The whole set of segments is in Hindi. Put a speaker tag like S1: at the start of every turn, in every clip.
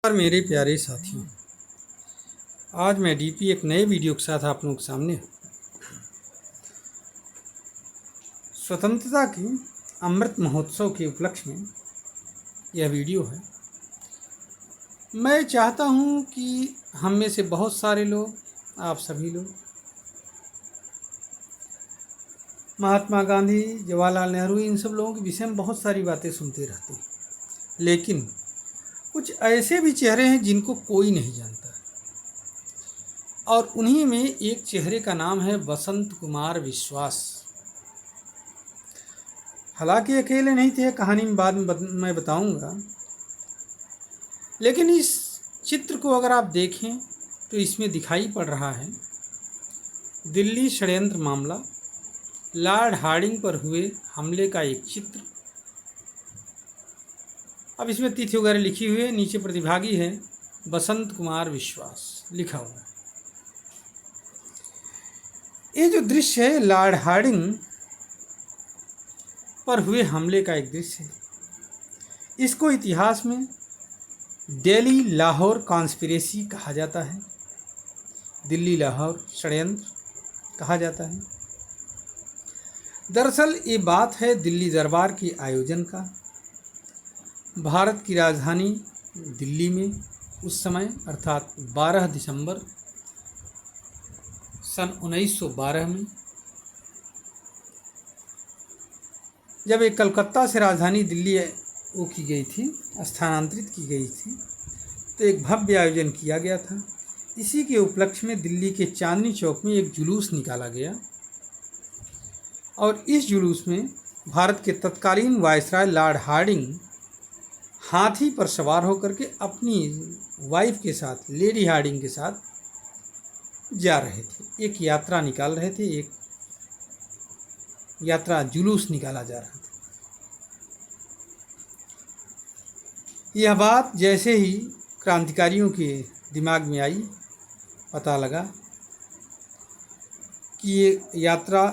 S1: और मेरे प्यारे साथियों, आज मैं डीपी एक नए वीडियो के साथ आप लोगों के सामने स्वतंत्रता की अमृत महोत्सव के उपलक्ष्य में यह वीडियो है। मैं चाहता हूं कि हम में से बहुत सारे लोग, आप सभी लोग, महात्मा गांधी, जवाहरलाल नेहरू, इन सब लोगों के विषय में बहुत सारी बातें सुनते रहते हैं, लेकिन कुछ ऐसे भी चेहरे हैं जिनको कोई नहीं जानता, और उन्हीं में एक चेहरे का नाम है बसंत कुमार विश्वास। हालांकि अकेले नहीं थे, कहानी में बाद में मैं बताऊंगा, लेकिन इस चित्र को अगर आप देखें तो इसमें दिखाई पड़ रहा है दिल्ली षड्यंत्र मामला, लॉर्ड हार्डिंग पर हुए हमले का एक चित्र। अब इसमें तिथि वगैरह लिखी हुई है, नीचे प्रतिभागी है बसंत कुमार विश्वास लिखा हुआ है। ये जो दृश्य है लॉर्ड हार्डिंग पर हुए हमले का एक दृश्य है। इसको इतिहास में दिल्ली लाहौर कॉन्स्पिरेसी कहा जाता है, दिल्ली लाहौर षड्यंत्र कहा जाता है। दरअसल ये बात है दिल्ली दरबार के आयोजन का। भारत की राजधानी दिल्ली में उस समय अर्थात 12 दिसंबर सन 1912 में जब एक कलकत्ता से राजधानी दिल्ली वो की गई थी, स्थानांतरित की गई थी, तो एक भव्य आयोजन किया गया था। इसी के उपलक्ष्य में दिल्ली के चांदनी चौक में एक जुलूस निकाला गया, और इस जुलूस में भारत के तत्कालीन वायसराय लॉर्ड हार्डिंग हाथी पर सवार होकर के अपनी वाइफ के साथ, लेडी हार्डिंग के साथ जा रहे थे। एक यात्रा निकाल रहे थे, एक यात्रा जुलूस निकाला जा रहा था। यह बात जैसे ही क्रांतिकारियों के दिमाग में आई, पता लगा कि ये यात्रा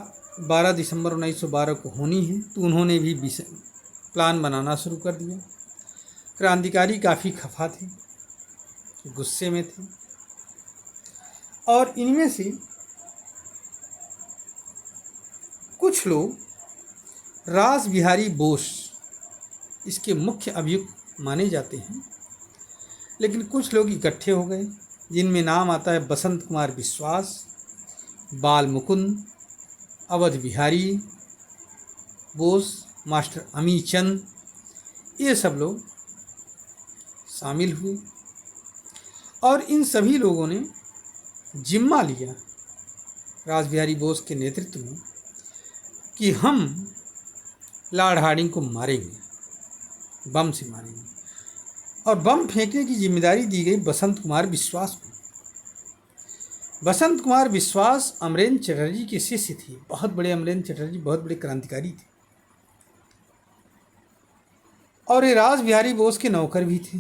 S1: 12 दिसंबर 1912 को होनी है, तो उन्होंने भी प्लान बनाना शुरू कर दिया। क्रांतिकारी काफ़ी खफा थे, गुस्से में थे, और इनमें से कुछ लोग रास बिहारी बोस इसके मुख्य अभियुक्त माने जाते हैं, लेकिन कुछ लोग इकट्ठे हो गए जिनमें नाम आता है बसंत कुमार विश्वास, बाल मुकुंद, अवध बिहारी बोस, मास्टर अमी चंद, ये सब लोग शामिल हुए। और इन सभी लोगों ने जिम्मा लिया रास बिहारी बोस के नेतृत्व में कि हम लॉर्ड हार्डिंग को मारेंगे, बम से मारेंगे, और बम फेंकने की जिम्मेदारी दी गई बसंत कुमार विश्वास को। बसंत कुमार विश्वास अमरेंद्र चटर्जी के शिष्य थे, बहुत बड़े अमरेंद्र चटर्जी बहुत बड़े क्रांतिकारी थे, और ये रास बिहारी बोस के नौकर भी थे।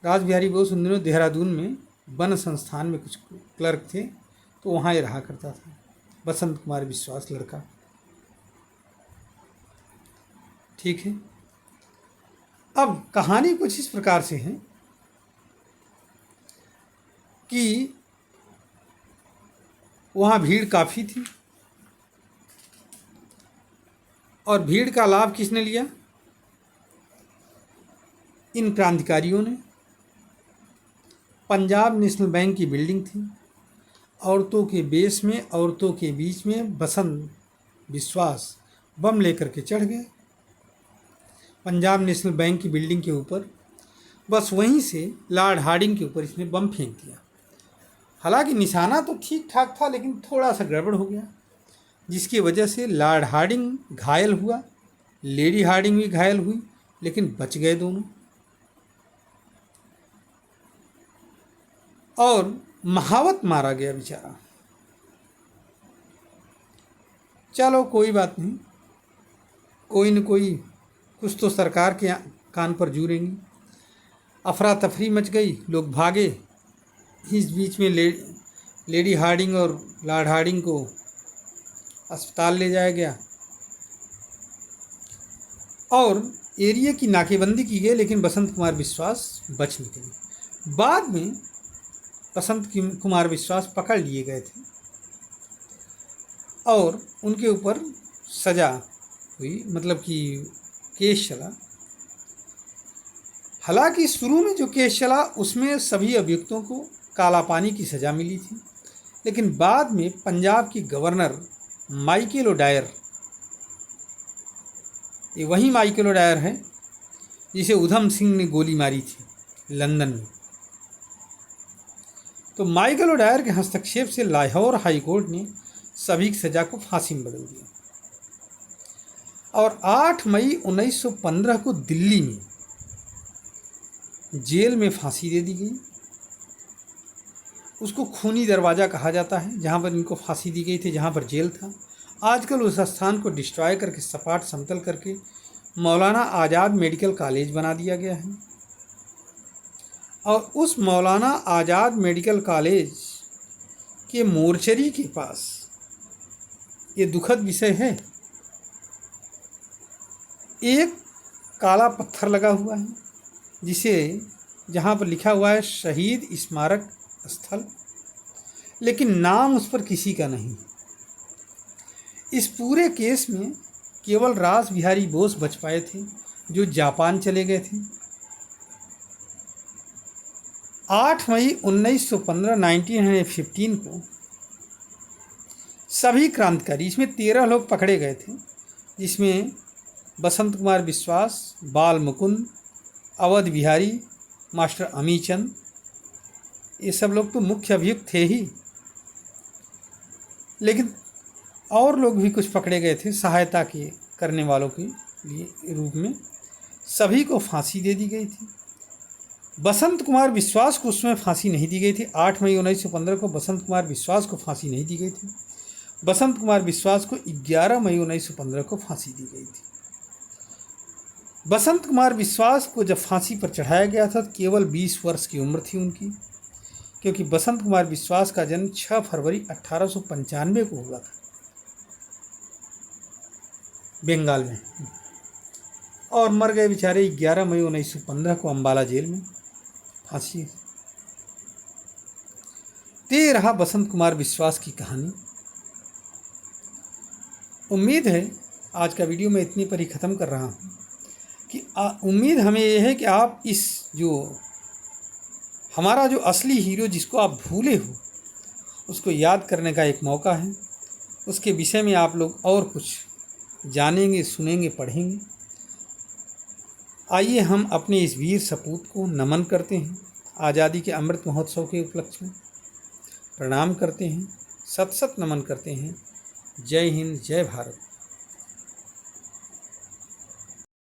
S1: रास बिहारी बोस उन दिनों देहरादून में वन संस्थान में कुछ क्लर्क थे, तो वहाँ ये रहा करता था बसंत कुमार विश्वास लड़का। ठीक है, अब कहानी कुछ इस प्रकार से है कि वहाँ भीड़ काफ़ी थी, और भीड़ का लाभ किसने लिया? इन क्रांतिकारियों ने। पंजाब नेशनल बैंक की बिल्डिंग थी, औरतों के बेस में, औरतों के बीच में बसंत विश्वास बम लेकर के चढ़ गए पंजाब नेशनल बैंक की बिल्डिंग के ऊपर। बस वहीं से लॉर्ड हार्डिंग के ऊपर इसने बम फेंक दिया। हालांकि निशाना तो ठीक ठाक था, लेकिन थोड़ा सा गड़बड़ हो गया, जिसकी वजह से लॉर्ड हार्डिंग घायल हुआ, लेडी हार्डिंग भी घायल हुई, लेकिन बच गए दोनों। और महावत मारा गया बेचारा। चलो कोई बात नहीं, कोई न कोई कुछ तो सरकार के कान पर जूरेंगी। अफरा तफरी मच गई, लोग भागे। इस बीच में लेडी हार्डिंग और लॉर्ड हार्डिंग को अस्पताल ले जाया गया, और एरिया की नाकेबंदी की गई, लेकिन बसंत कुमार विश्वास बच निकले। बाद में बसंत कुमार विश्वास पकड़ लिए गए थे और उनके ऊपर सजा हुई, मतलब कि केस चला। हालांकि शुरू में जो केस चला उसमें सभी अभियुक्तों को काला पानी की सज़ा मिली थी, लेकिन बाद में पंजाब की गवर्नर माइकल ओडायर, ये वही माइकल ओडायर है जिसे उधम सिंह ने गोली मारी थी लंदन में, तो माइकल ओडायर के हस्तक्षेप से लाहौर हाई कोर्ट ने सभी की सज़ा को फांसी में बदल दिया और 8 मई 1915 को दिल्ली में जेल में फांसी दे दी गई। उसको खूनी दरवाज़ा कहा जाता है, जहाँ पर इनको फांसी दी गई थी, जहाँ पर जेल था। आजकल उस स्थान को डिस्ट्रॉय करके सपाट समतल करके मौलाना आज़ाद मेडिकल कॉलेज बना दिया गया है और उस मौलाना आज़ाद मेडिकल कॉलेज के मोर्चरी के पास ये दुखद विषय है, एक काला पत्थर लगा हुआ है जिसे जहाँ पर लिखा हुआ है शहीद स्मारक स्थल, लेकिन नाम उस पर किसी का नहीं। इस पूरे केस में केवल रास बिहारी बोस बच पाए थे जो जापान चले गए थे। 8 मई 1915 को सभी क्रांतिकारी, इसमें 13 लोग पकड़े गए थे, जिसमें बसंत कुमार विश्वास, बाल मुकुंद, अवध बिहारी, मास्टर अमीचंद, ये सब लोग तो मुख्य अभियुक्त थे ही, लेकिन और लोग भी कुछ पकड़े गए थे सहायता के करने वालों के लिए रूप में। सभी को फांसी दे दी गई थी। बसंत कुमार विश्वास को उसमें फांसी नहीं दी गई थी। 8 मई 1915 को बसंत कुमार विश्वास को फांसी नहीं दी गई थी। बसंत कुमार विश्वास को 11 मई 1915 को फांसी दी गई थी। बसंत कुमार विश्वास को जब फांसी पर चढ़ाया गया था तो केवल 20 वर्ष की उम्र थी उनकी, क्योंकि बसंत कुमार विश्वास का जन्म 6 फरवरी 1895 को हुआ था बंगाल में, और मर गए बेचारे 11 मई 1915 को अम्बाला जेल में फांसी। तो ये रहा बसंत कुमार विश्वास की कहानी। उम्मीद है आज का वीडियो मैं इतनी पर ही ख़त्म कर रहा हूँ कि उम्मीद हमें ये है कि आप इस जो हमारा जो असली हीरो जिसको आप भूले हो उसको याद करने का एक मौका है। उसके विषय में आप लोग और कुछ जानेंगे, सुनेंगे, पढ़ेंगे। आइए हम अपने इस वीर सपूत को नमन करते हैं, आज़ादी के अमृत महोत्सव के उपलक्ष्य में प्रणाम करते हैं, सत सत नमन करते हैं। जय हिंद, जय भारत।